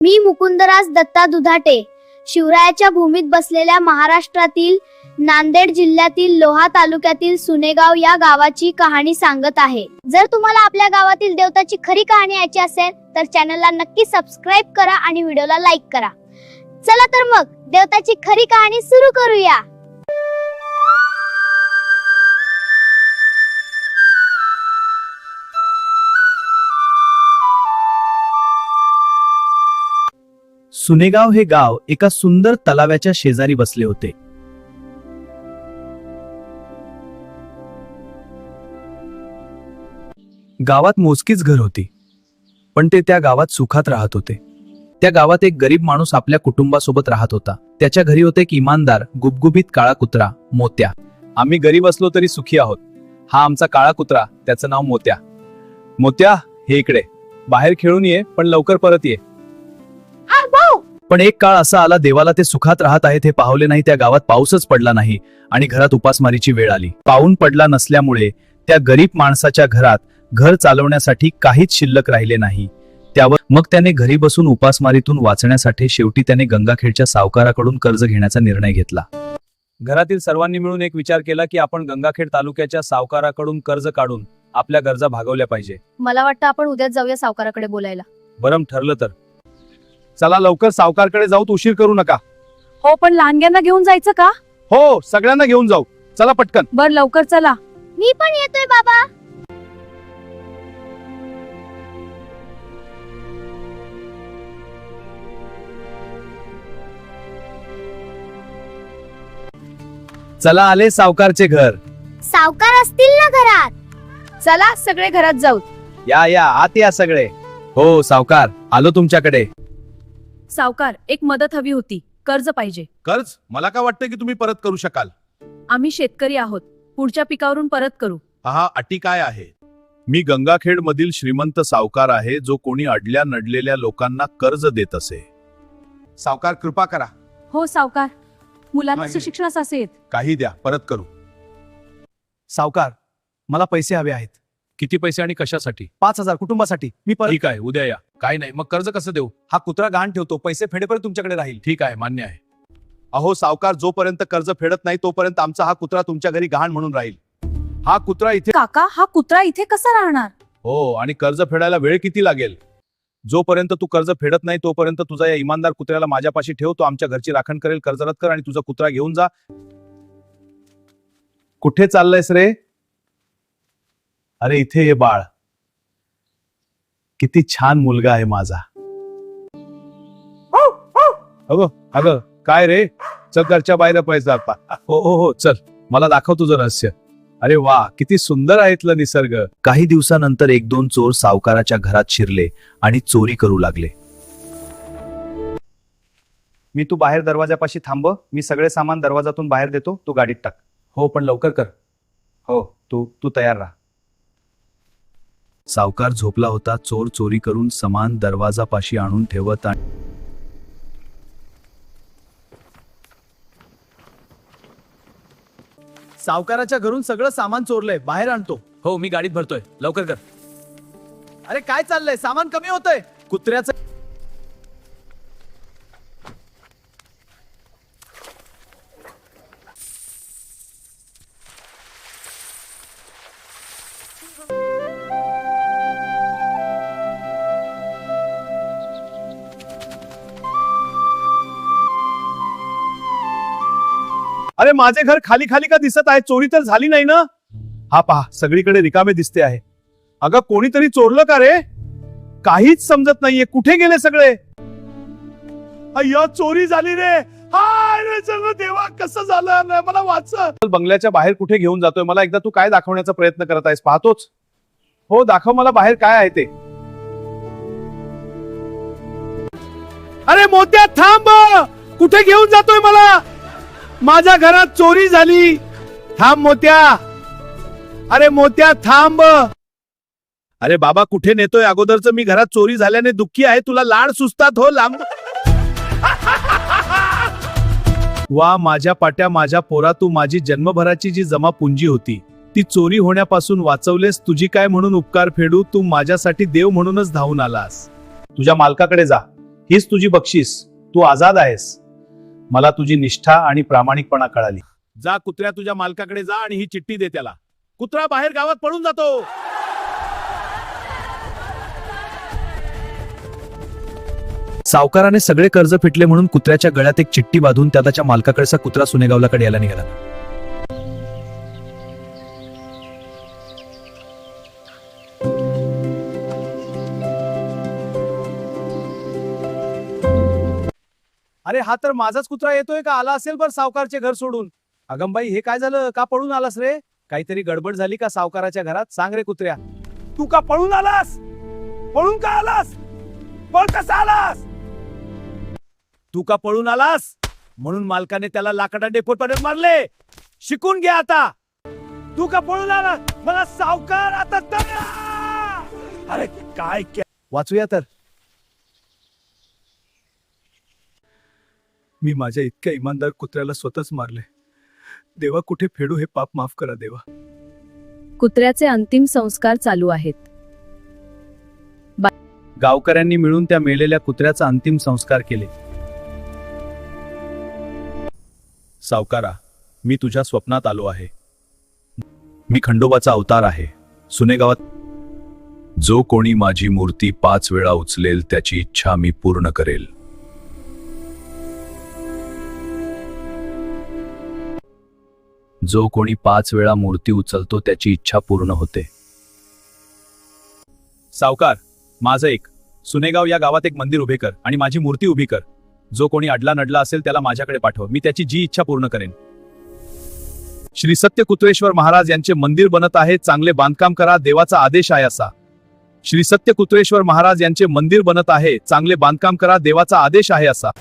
मी मुकुंदराज दत्ता दुधाटे शिवरायाच्या भूमीत बसलेल्या महाराष्ट्रातील नांदेड जिल्ह्यातील लोहा तालुक्यातील सुनेगाव या गावाची कहाणी सांगत आहे। जर तुम्हाला आपल्या गावातील देवताची खरी कहाणी ऐकायची असेल तर चॅनलला नक्की सबस्क्राइब करा आणि व्हिडिओला लाईक करा। चला तर मग देवताची खरी कहाणी सुरू करूया। सुनेगाव हे गाव एका सुंदर तलावाच्या शेजारी बसले होते। गावात मोजकीच घर होती, पण ते त्या गावात सुखात राहत होते। त्या गावात एक गरीब माणूस आपल्या कुटुंबासोबत राहत होता। त्याच्या घरी होते एक इमानदार गुबगुबीत काळा कुत्रा मोत्या। आम्ही गरीब असलो तरी सुखी आहोत। हा आमचा काळा कुत्रा, त्याचं नाव मोत्या। मोत्या, हे इकडे बाहेर खेळून ये, पण लवकर परत ये। पण एक काळ असा आला, देवाला ते सुखात राहत आहेत हे पाहवले नाही। त्या गावात पाऊसच पडला नाही आणि घरात उपासमारीची वेळ आली। पाऊण पडला नसल्यामुळे त्या गरीब माणसाच्या घरात घर चालवण्यासाठी काहीच शिल्लक राहिले नाही। त्यावर मग त्याने घरी बसून उपासमारीतून वाचण्यासाठी शेवटी त्याने गंगाखेडच्या सावकाराकडून कर्ज घेण्याचा निर्णय घेतला। घरातील सर्वांनी मिळून एक विचार केला की आपण गंगाखेड तालुक्याच्या सावकाराकडून कर्ज काढून आपल्या गरजा भागवल्या पाहिजे। मला वाटतं आपण उद्याच जाऊया सावकाराकडे बोलायला। बरं, ठरलं तर चला लवकर सावकारकडे जाऊ, उशीर करू नका। हो, पण लहानग्यांना घेऊन जायचं का? हो, सगळ्यांना घेऊन जाऊ, चला पटकन। बर, लवकर चला। मी पण येतोय बाबा। चला, आले सावकारचे घर। सावकार असतील ना घरात? चला सगळे घरात जाऊ। या या, आत या सगळे। हो सावकार, आलो तुमच्याकडे। सावकार, एक मदत हवी होती, कर्ज पाहिजे। कर्ज? मला का वाटतं की तुम्ही परत करू शकाल? आम्ही शेतकरी आहोत, पुढच्या पिकावरून परत करू। हा अटी काय आहे? मी गंगाखेड मधील श्रीमंत सावकार आहे, जो कोणी अडल्या नडलेल्या लोकांना कर्ज देत असे। सावकार, कृपा करा। हो सावकार, मुलांना नाही. सुशिक्षणास असेल। काही द्या, परत करू। सावकार, मला पैसे हवे आहेत। किती पैसे आणि कशासाठी? 5,000 कुटुंबासाठी। मी परत ठीक आहे, उद्या या। काय नाही, मग कर्ज कसं देऊ? हा कुत्रा गहाण ठेवतो, पैसे फेडेपर्यंत तुमच्याकडे राहील। ठीक आहे, मान्य आहे। अहो सावकार, जोपर्यंत कर्ज फेडत नाही तोपर्यंत आमचा हा कुत्रा तुमच्या घरी गहाण म्हणून राहील। हा कुत्रा इथे काका, हा कुत्रा इथे कसा राहणार? हो, आणि कर्ज फेडायला वेळ किती लागेल? जोपर्यंत तू कर्ज फेडत नाही तोपर्यंत तुझा या इमानदार कुत्र्याला माझ्यापाशी ठेव। तो आमच्या घरची राखण करेल। कर्ज रद्द कर आणि तुझा कुत्रा घेऊन जा। कुठे चाललंयस रे? अरे इथे ये बाळ, किती छान मुलगा आहे माझा। अगं अगं, काय रे? चल, घरच्या बाहेर पैसा आपा। हो हो हो, चल मला दाखव तुझं रहस्य। अरे वा, किती सुंदर आहे इथलं निसर्ग। काही दिवसानंतर एक दोन चोर सावकाराच्या घरात शिरले आणि चोरी करू लागले। मी तू बाहेर दरवाजापाशी थांब, मी सगळे सामान दरवाजातून बाहेर देतो, तू गाडीत टाक। हो, पण लवकर कर। हो, तू तू तयार राहा। सावकार झोपला होता। चोर चोरी करून सामान दरवाजापाशी आणून ठेवत आणि सावकाराच्या घरून सगळं सामान चोरलंय, बाहेर आणतो। हो, मी गाडीत भरतोय, लवकर कर। अरे काय चाललंय? सामान कमी होतंय। कुत्र्याचं अरे माझे घर खाली खाली का दिसत आहे? चोरी तर झाली नाही ना? हा पहा, सगळीकडे रिकामे दिसते आहे। अगं, कोणीतरी चोरलं का रे? काहीच समजत नाहीये, कुठे गेले सगळे? अय्या, चोरी झाली रे। हाय रे, चल देवा, कसं झालं? नाही, मला वाच। बंगल्याच्या बाहेर कुठे घेऊन जातोय मला? एकदा तू काय दाखवण्याचा प्रयत्न करत आहेस? पाहतोच। हो, दाखव मला बाहेर काय आहे ते। अरे मोत्या, थांब, कुठे घेऊन जातोय मला? माझ्या घरात चोरी झाली। थांब मोत्या। अरे मोत्या, थांब। अरे बाबा, कुठे नेतोय? अगोदरच मी घरात चोरी झाल्याने दुःखी आहे, तुला लाड सुचतात? हो, लांब। वा माझ्या पाट्या, माझ्या पोरा, तू माझी जन्मभराची जी जमा पुंजी होती ती चोरी होण्यापासून वाचवलेस. तुझी काय म्हणून उपकार फेडू? तू माझ्यासाठी देव म्हणूनच धावून आलास. तुझ्या मालकाकडे जा हीच तुझी बक्षीस. तू आजाद आहेस. मला तुझी निष्ठा आणि प्रामाणिकपणा कळाली. जा कुत्र्या, तुझ्या मालकाकडे जा आणि ही चिठ्ठी दे त्याला. कुत्रा बाहेर गावात पळून जातो. सावकाराने सगळे कर्ज फिटले म्हणून कुत्र्याच्या गळ्यात एक चिठ्ठी बांधून त्याच्या मालकाकडचा कुत्रा सुनेगावलाकडे यायला निघाला. अरे हा तर माझाच कुत्रा येतोय का? आला असेल बर सावकारचे घर सोडून. अगंबाई, हे काय झालं? का पळून आलास रे? काहीतरी गडबड झाली का सावकाराच्या घरात? सांग रे कुत्र्या. तू का पळून आलास? पळून का आलास? पळ कसा आलास? तू का पळून आलास? म्हणून मालकाने त्याला लाकडा डेपोट पडत मारले. शिकून घ्या आता. तू का पळून आलास? मला सावकार आता तर. अरे काय वाचूया तर. मी माझ्या इतक्या इमानदार कुत्र्याला स्वतःच मारले. देवा, कुठे फेडू हे पाप? माफ करा देवा. कुत्र्याचे अंतिम संस्कार चालू आहेत. गावकऱ्यांनी मिळून त्या मेलेल्या कुत्र्याचा अंतिम संस्कार केले. सावकारा, मी तुझ्या स्वप्नात आलो आहे. मी खंडोबाचा अवतार आहे. सुनेगावात जो कोणी माझी मूर्ती 5 वेळा उचलेल त्याची इच्छा मी पूर्ण करेल. जो कोणी 5 वेळा मूर्ती उचलतो त्याची इच्छा पूर्ण होते. सावकार, माझं एक. सुनेगाव या गावात एक मंदिर उभे कर आणि माझी मूर्ती उभी कर. जो कोणी अडला नडला असेल त्याला माझ्याकडे पाठव. मी त्याची जी इच्छा पूर्ण करेन. श्री सत्य कुत्रेश्वर महाराज यांचे मंदिर बनत आहे. चांगले बांधकाम करा. देवाचा आदेश आहे असा. श्री सत्य कुत्रेश्वर महाराज यांचे मंदिर बनत आहे. चांगले बांधकाम करा. देवाचा आदेश आहे असा.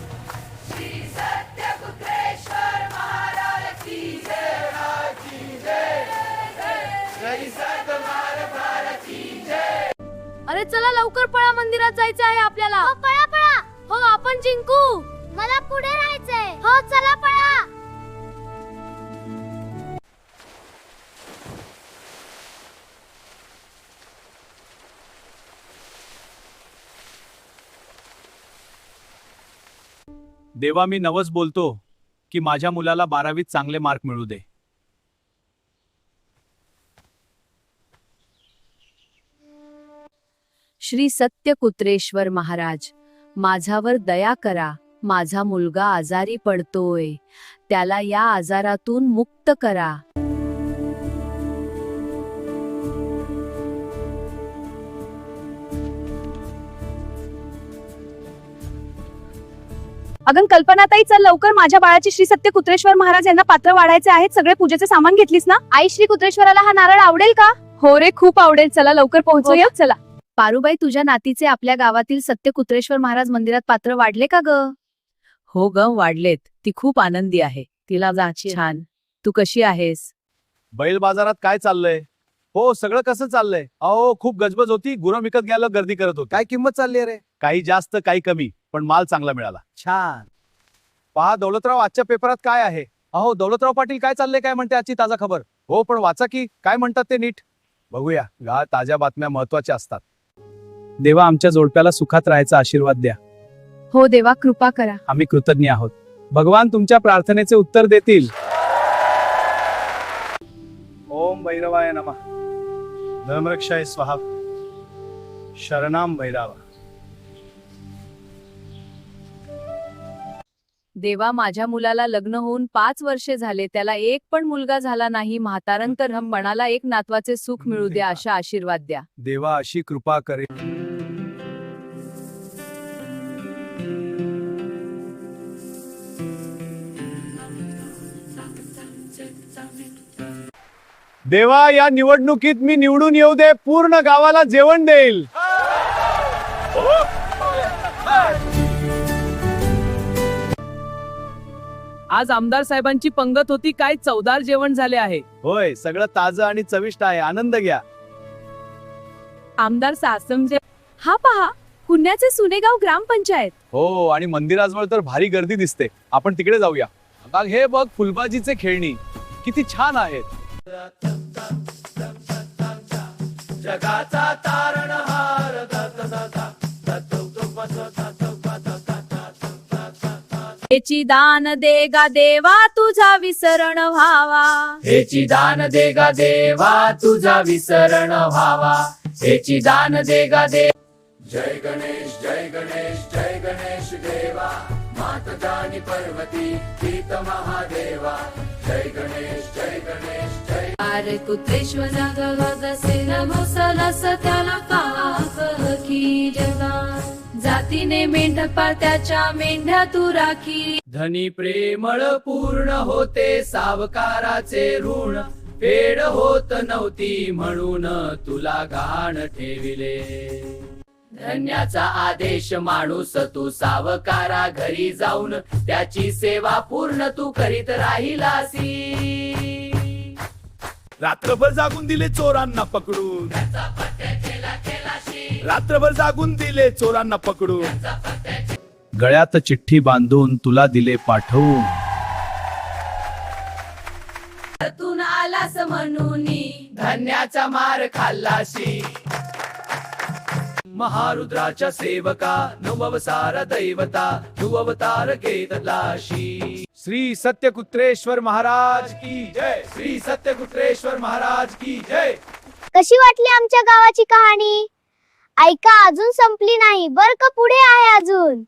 अरे चला लवकर पळा, मंदिरात जायचं आहे आपल्याला. हो, पळा पळा. हो, आपण जिंकू. मला पुढे राहायचंय. हो, चला पळा. देवा, मी नवस बोलतो की माझ्या मुलाला 12वीत चांगले मार्क मिळू दे. श्री सत्य कुत्रेश्वर महाराज, माझ्यावर दया करा. माझा मुलगा आजारी पडतोय. त्याला या आजारातून मुक्त करा. अगं कल्पनाताई, चल लवकर. माझ्या बाळाची श्री सत्य कुत्रेश्वर महाराज यांना पात्र वाढायचे आहेत. सगळे पूजेचे सामान घेतलीस ना? आई, श्री कुत्रेश्वराला हा नारळ आवडेल का? हो रे, खूप आवडेल. चला लवकर पोहोचूया. चला. पारुबाई, तुझ्या नातीचे आपल्या गावातील सत्य कुत्रेश्वर महाराज मंदिरात पात्र वाढले का ग? हो ग, वाढलेत. ती खूप आनंदी आहे. तिला जा. छान. तू कशी आहेस? बैल बाजारात काय चाललंय? हो, सगळं कसं चाललंय? अहो, खूप गजबज होती. गुरं विकत घ्यायला गर्दी करत होती. काय किंमत चालली रे? काही जास्त काही कमी, पण माल चांगला मिळाला. छान. पहा दौलतराव, आजच्या पेपरात काय आहे? अहो, दौलतराव पाटील काय चाललंय, काय म्हणते आजची ताजा खबर? हो, पण वाचा की काय म्हणतात ते नीट. बघूया. ताज्या बातम्या महत्वाच्या असतात. देवा, आमच्या जोडप्याला सुखात राहायचा आशीर्वाद द्या. हो देवा, कृपा करा. आम्ही कृतज्ञ आहोत. भगवान तुमच्या प्रार्थनेचे उत्तर देतील. ओम भैरवाय नमः. धर्मरक्षाय स्वाहा. शरणाम भैरवा. देवा, माझ्या मुलाला लग्न होऊन 5 वर्षे झाले. त्याला एक पण मुलगा झाला नाही. म्हातारंतरपणाला एक नातवाचे सुख मिळू द्या, अशा आशीर्वाद द्या. देवा, अशी कृपा करे. देवा, या निवडणुकीत मी निवडून येऊ दे. पूर्ण गावाला जेवण देईल. आज आमदार साहेबांची पंगत होती. काय चवदार जेवण झाले आहे. होय, सगळं ताजं आणि चविष्ट आहे. आनंद घ्या. आमदार सासंग. हा पहा, पुण्याचे सुनेगाव ग्रामपंचायत. हो, आणि मंदिराजवळ तर भारी गर्दी दिसते. आपण तिकडे जाऊया. बघ, हे बघ, फुलबाजीचे खेळणी किती छान आहेत. जगाचा तारणहार. हेची दान दे गा देवा तुझा विसरण व्हावा. हेची दान दे गा देवा तुझा विसरण व्हावा. हेची दान दे गा दे. जय गणेश जय गणेश जय गणेश देवा. मात जानी पर्वती गीत महादेवा. जय गणेश जय गणेश जय. अरे कुत्रेश्वर गगसे नमोसलस त्याला की जगा. जातीने मेंढपाळ त्याच्या मेंढ्या तू राखी. धनी प्रेमळ पूर्ण होते सावकाराचे ऋण. फेड होत नव्हती म्हणून तुला गहाण ठेविले. धन्याचा आदेश माणूस तू सावकारा घरी जाऊन त्याची सेवा पूर्ण तू करीत राहिलासी. रात्रभर जागून दिले चोरांना पकडून. रात्रभर जागून दिले चोरांना पकडून. गळ्यात चिठ्ठी बांधून तुला दिले पाठवून. तू आलास म्हणून धन्याचा मार खाल्लाशी. महारुद्राच्या सेवका नववसार दैवता तू अवतार घेतलाशी. श्री सत्यकुत्रेश्वर महाराज की जय. श्री सत्यकुत्रेश्वर महाराज की जय. कशी वाटली आमच्या गावाची कहाणी? ऐका, अजून संपली नाही बर का, पुढे आहे अजून.